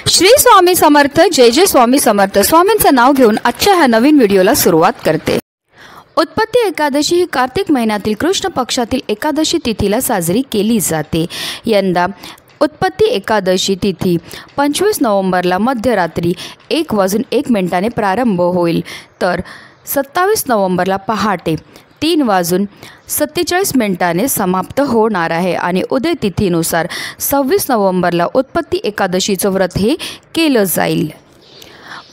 श्री स्वामी समर्थ, जय जय स्वामी समर्थ। स्वामींचं नाव घेऊन आजच्या ह्या नवीन व्हिडिओला सुरुवात करते। उत्पत्ती एकादशी ही कार्तिक महिन्यातील कृष्ण पक्षातील एकादशी तिथीला साजरी केली जाते। यंदा उत्पत्ती एकादशी तिथी 25 नोव्हेंबरला मध्यरात्री 1:01 प्रारंभ होईल, तर 27 नोव्हेंबरला पहाटे 3:47 समाप्त होणार आहे आणि उदय तिथीनुसार 26 नोव्हेंबरला उत्पत्ती एकादशीचं व्रत हे केलं जाईल।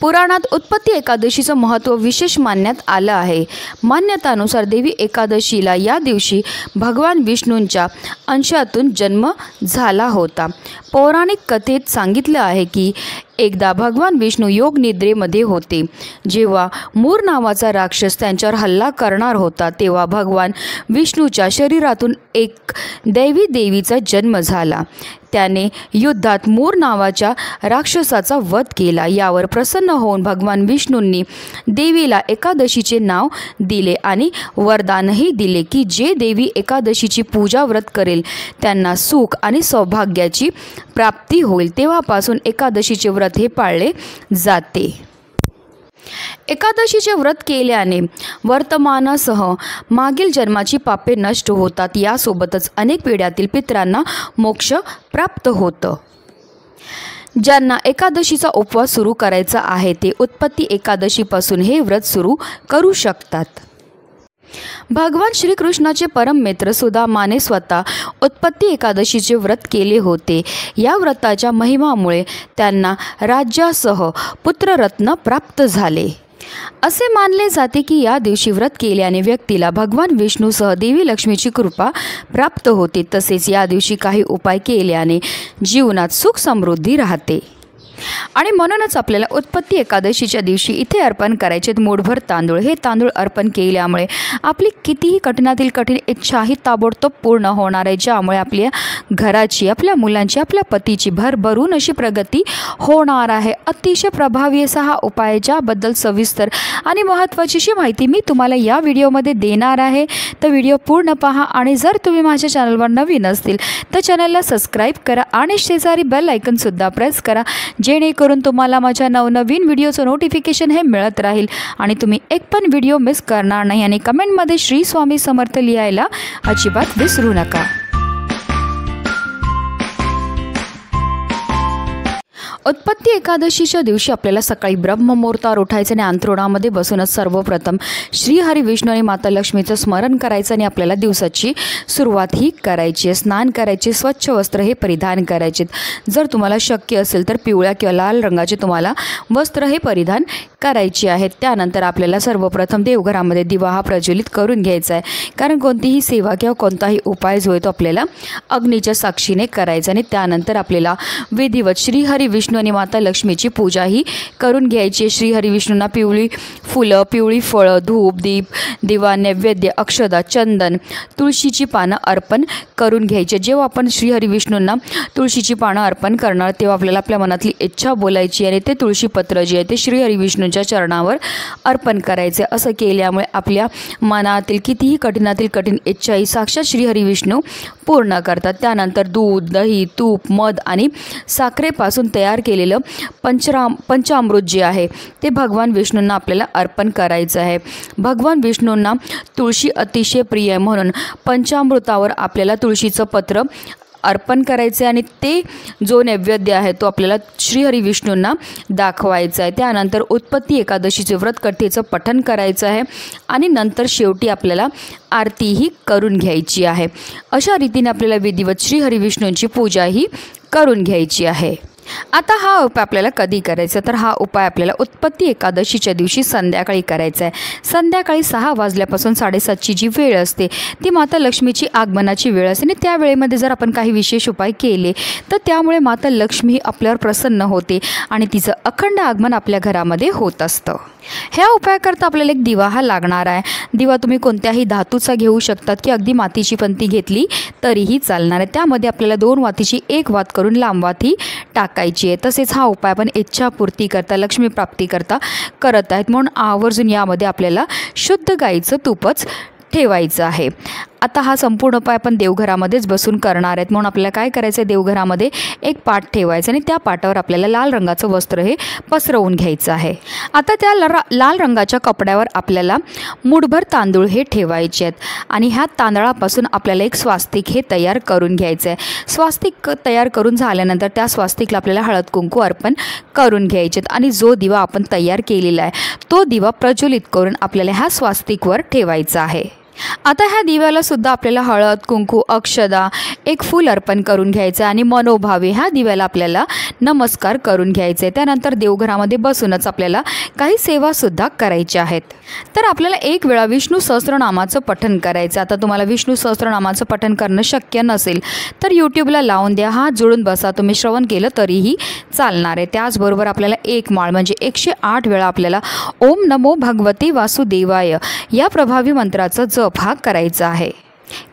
पुराणात उत्पत्ती एकादशीचं महत्त्व विशेष मानण्यात आलं आहे। मान्यतानुसार देवी एकादशीला या दिवशी भगवान विष्णूंच्या अंशातून जन्म झाला होता। पौराणिक कथेत सांगितलं आहे की एकदा भगवान विष्णू योग निद्रेमध्ये होते। जेव्हा मूर नावाचा राक्षस त्यांच्यावर हल्ला करणार होता, तेव्हा भगवान विष्णूच्या शरीरातून एक दैवी देवीचा जन्म झाला। त्याने युद्धात मूर नावाच्या राक्षसाचा वध केला। यावर प्रसन्न होऊन भगवान विष्णूंनी देवीला एकादशीचे नाव दिले आणि वरदानही दिले की जे देवी एकादशीची पूजा व्रत करेल त्यांना सुख आणि सौभाग्याची प्राप्ती होईल। तेव्हापासून एकादशीचे व्रत हे पाळले जाते। एकादशीचे व्रत केल्याने वर्तमानासह मागील जन्माची पापे नष्ट होतात। यासोबतच अनेक पिढ्यातील पितरांना मोक्ष प्राप्त होतं। ज्यांना एकादशीचा उपवास सुरू करायचा आहे ते उत्पत्ती एकादशीपासून हे व्रत सुरू करू शकतात। भगवान श्रीकृष्णाचे परम मित्र सुदामाने स्वतः उत्पत्ती एकादशीचे व्रत केले होते। या व्रताच्या महिमामुळे त्यांना राज्यासह पुत्ररत्न प्राप्त झाले। असे मानले जाते की या दिवशी व्रत केल्याने व्यक्तीला भगवान विष्णूसह देवी लक्ष्मीची कृपा प्राप्त होते। तसेच या दिवशी काही उपाय केल्याने जीवनात सुख समृद्धी राहते आणि म्हणूनच आपल्याला उत्पत्ती एकादशीच्या दिवशी इथे अर्पण करायचे मूठभर तांदूळ। हे तांदूळ अर्पण केल्यामुळे आपली कितीही कठीणातील कठीण इच्छा ही ताबडतोब पूर्ण होणार आहे, ज्यामुळे आपल्या घराची, आपल्या मुलांची, आपल्या पतीची भरभरून अशी प्रगती होणार आहे। अतिशय प्रभावी असा हा उपाय, ज्याबद्दल सविस्तर आणि महत्त्वाची अशी माहिती मी तुम्हाला या व्हिडिओमध्ये देणार आहे। तर व्हिडिओ पूर्ण पहा आणि जर तुम्ही माझ्या चॅनलवर नवीन असतील तर चॅनलला सबस्क्राईब करा आणि शेजारी बेल आयकॉनसुद्धा प्रेस करा, जेणेकरून तुम्हाला माझ्या नवनवीन व्हिडिओचं नोटिफिकेशन हे मिळत राहील आणि तुम्ही एक पण व्हिडिओ मिस करणार नाही। आणि कमेंटमध्ये श्री स्वामी समर्थ लिहायला अजिबात विसरू नका। उत्पत्ती एकादशीच्या दिवशी आपल्याला सकाळी ब्रह्ममुहूर्तावर उठायचं आणि अंथरुणामध्ये बसूनच सर्वप्रथम श्री हरी विष्णू आणि माता लक्ष्मीचं स्मरण करायचं आणि आपल्याला दिवसाची सुरुवात ही करायची आहे। स्नान करायचे, स्वच्छ वस्त्र हे परिधान करायचे। जर तुम्हाला शक्य असेल तर पिवळ्या किंवा लाल रंगाचे तुम्हाला वस्त्र हे परिधान करायचे आहेत। त्यानंतर आपल्याला सर्वप्रथम देवघरामध्ये दिवा हा प्रज्वलित करून घ्यायचा आहे, कारण कोणतीही सेवा किंवा कोणताही उपाय जो आहे तो आपल्याला अग्नीच्या साक्षीने करायचा। आणि त्यानंतर आपल्याला विधिवत श्री हरी विष्णू आणि माता लक्ष्मीची पूजा ही करून घ्यायची। श्री हरी विष्णूंना पिवळी फुलं, पिवळी फळं, धूप, दीप, दिवा, नैवेद्य, अक्षदा, चंदन, तुळशीची पानं अर्पण करून घ्यायचे। जेव्हा आपण श्री हरी विष्णूंना तुळशीची पानं अर्पण करणार तेव्हा आपल्याला आपल्या मनातली इच्छा बोलायची आणि ते तुळशीपत्र जे आहे ते श्री हरी विष्णूंच्या चरणावर अर्पण करायचे। असं केल्यामुळे आपल्या मनातील कितीही कठीणातील कठीण इच्छा ही साक्षात श्री हरी विष्णू पूर्ण करतात। त्यानंतर दूध, दही, तूप, मध आणि साखरेपासून तयार केलेलं पंचामृत जे आहे ते भगवान विष्णूंना आपल्याला अर्पण करायचं आहे। भगवान विष्णूंना तुळशी अतिशय प्रिय आहे, म्हणून पंचामृतावर आपल्याला तुळशीचं पत्र अर्पण करायचे आणि ते जो नैवेद्य आहे तो आपल्याला श्रीहरी विष्णूंना दाखवायचा आहे। त्यानंतर उत्पत्ती एकादशीचे व्रत कथेचं पठण करायचं आहे आणि नंतर शेवटी आपल्याला आरतीही करून घ्यायची आहे। अशा रीतीने आपल्याला विधिवत श्रीहरी विष्णूंची पूजा ही करून घ्यायची आहे। आता हा उपाय आपल्याला कधी करायचा, तर हा उपाय आपल्याला उत्पत्ती एकादशीच्या दिवशी संध्याकाळी करायचा आहे। संध्याकाळी 6 वाजल्यापासून 7:30ची जी वेळ असते ती माता लक्ष्मीची आगमनाची वेळ असते आणि त्या वेळेमध्ये जर आपण काही विशेष उपाय केले तर त्यामुळे माता लक्ष्मी आपल्यावर प्रसन्न होते आणि तिचं अखंड आगमन आपल्या घरामध्ये होत असतं। ह्या उपायाकरता आपल्याला एक दिवा हा लागणार आहे। दिवा तुम्ही कोणत्याही धातूचा घेऊ शकतात की अगदी मातीची पंती घेतली तरीही चालणार आहे। त्यामध्ये आपल्याला 2 वातीची 1 वात करून लांब वात ही टाकायची आहे। तसेच हा उपाय आपण इच्छापूर्ती करता, लक्ष्मी प्राप्ती करता करत आहेत, म्हणून आवर्जून यामध्ये आपल्याला शुद्ध गाईचं तूपच ठेवायचं आहे। आता हा संपूर्ण उपाय आपण देवघरामध्येच बसून करणार आहेत, म्हणून आपल्याला काय करायचं आहे, देवघरामध्ये एक पाट ठेवायचं आणि त्या पाटावर आपल्याला लाल रंगाचं वस्त्र हे पसरवून घ्यायचं आहे। आता त्या लाल रंगाच्या कपड्यावर आपल्याला मुठभर तांदूळ हे ठेवायचे आहेत आणि ह्या तांदळापासून आपल्याला एक स्वास्तिक हे तयार करून घ्यायचं आहे। स्वास्तिक तयार करून झाल्यानंतर त्या स्वास्तिकला आपल्याला हळद कुंकू अर्पण करून घ्यायचे आहेत आणि जो दिवा आपण तयार केलेला आहे तो दिवा प्रज्वलित करून आपल्याला ह्या स्वास्तिकवर ठेवायचा आहे। आता ह्या दिव्याला सुद्धा आपल्याला हळद कुंकू अक्षदा एक फूल अर्पण करून घ्यायचं आणि मनोभावे ह्या दिव्याला आपल्याला नमस्कार करून घ्यायचे। त्यानंतर देवघरामध्ये बसूनच आपल्याला काही सेवासुद्धा करायच्या आहेत। तर आपल्याला एक वेळा विष्णू सहस्त्रनामाचं पठण करायचं। आता तुम्हाला विष्णू सहस्त्रनामाचं पठण करणं शक्य नसेल तर यूट्यूबला लावून द्या, हात जोडून बसा, तुम्ही श्रवण केलं तरीही चालणार आहे। त्याचबरोबर आपल्याला एक माळ म्हणजे 108 वेळा आपल्याला ओम नमो भगवते वासुदेवाय या प्रभावी मंत्राचा जप हा करायचा आहे।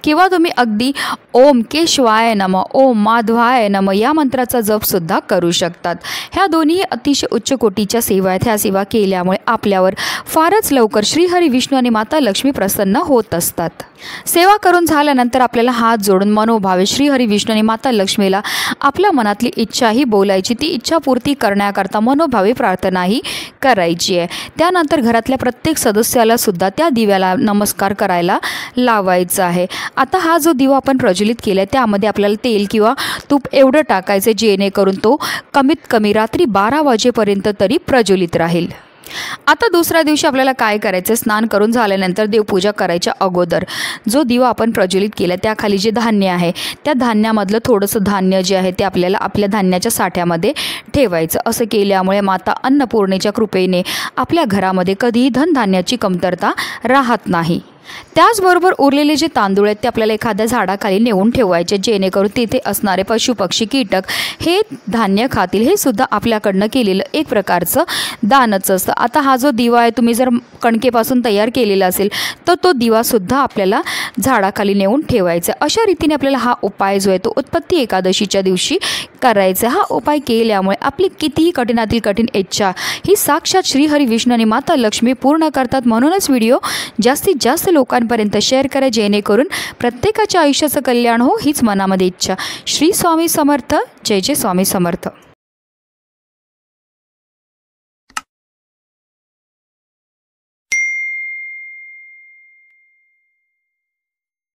किंवा तुम्ही अगदी ओम केशवाय नमः ओम माधवाय नमः या मंत्राचा जप सुद्धा करू शकतात। ह्या दोन्ही अतिशय उच्च कोटीच्या सेवा आहेत। ह्या सेवा केल्यामुळे आपल्यावर फारच लवकर श्रीहरी विष्णू आणि माता लक्ष्मी प्रसन्न होत असतात। सेवा करून झाल्यानंतर आपल्याला हात जोडून मनोभावे श्रीहरी विष्णू आणि माता लक्ष्मीला आपल्या मनातली इच्छाही बोलायची, ती इच्छा पूर्ती करण्याकरता मनोभावे प्रार्थनाही करायची आहे। त्यानंतर घरातल्या प्रत्येक सदस्याला सुद्धा त्या दिव्याला नमस्कार करायला लावायचा आहे। आता हा जो दिवा आपण प्रज्वलित केला आहे त्यामध्ये आपल्याला तेल किंवा तूप एवढं टाकायचं जेणेकरून तो कमीत कमी रात्री 12 वाजेपर्यंत तरी प्रज्वलित राहील। आता दुसऱ्या दिवशी आपल्याला काय करायचं, स्नान करून झाल्यानंतर देवपूजा करायच्या अगोदर जो दिवा आपण प्रज्वलित केला त्याखाली जे धान्य आहे त्या धान्यामधलं थोडंसं धान्य जे आहे ते आपल्याला आपल्या धान्याच्या साठ्यामध्ये ठेवायचं। असं केल्यामुळे माता अन्नपूर्णेच्या कृपेने आपल्या घरामध्ये कधीही धनधान्याची कमतरता राहत नाही। त्याचबरोबर उरलेले जे तांदूळ आहेत ते आपल्याला एखाद्या झाडाखाली नेऊन ठेवायचे जेणेकरून तिथे असणारे पशु पक्षी कीटक हे धान्य खातील। हे सुद्धा आपल्याकडनं केलेलं एक प्रकारचं दानच असतं। आता हा जो दिवा आहे तुम्ही जर कणकेपासून तयार केलेला असेल तर तो दिवासुद्धा आपल्याला झाडाखाली नेऊन ठेवायचा। अशा रीतीने आपल्याला हा उपाय जो आहे तो उत्पत्ती एकादशीच्या दिवशी करायचा। हा उपाय केल्यामुळे आपली कितीही कठीणातील कठीण इच्छा ही साक्षात श्रीहरी विष्णू आणि माता लक्ष्मी पूर्ण करतात। म्हणूनच व्हिडिओ जास्तीत जास्त लोकांपर्यंत शेअर करा जेणेकरून प्रत्येकाच्या आयुष्याचं कल्याण हो हीच मनामध्ये इच्छा। श्री स्वामी समर्थ। जय जय स्वामी समर्थ।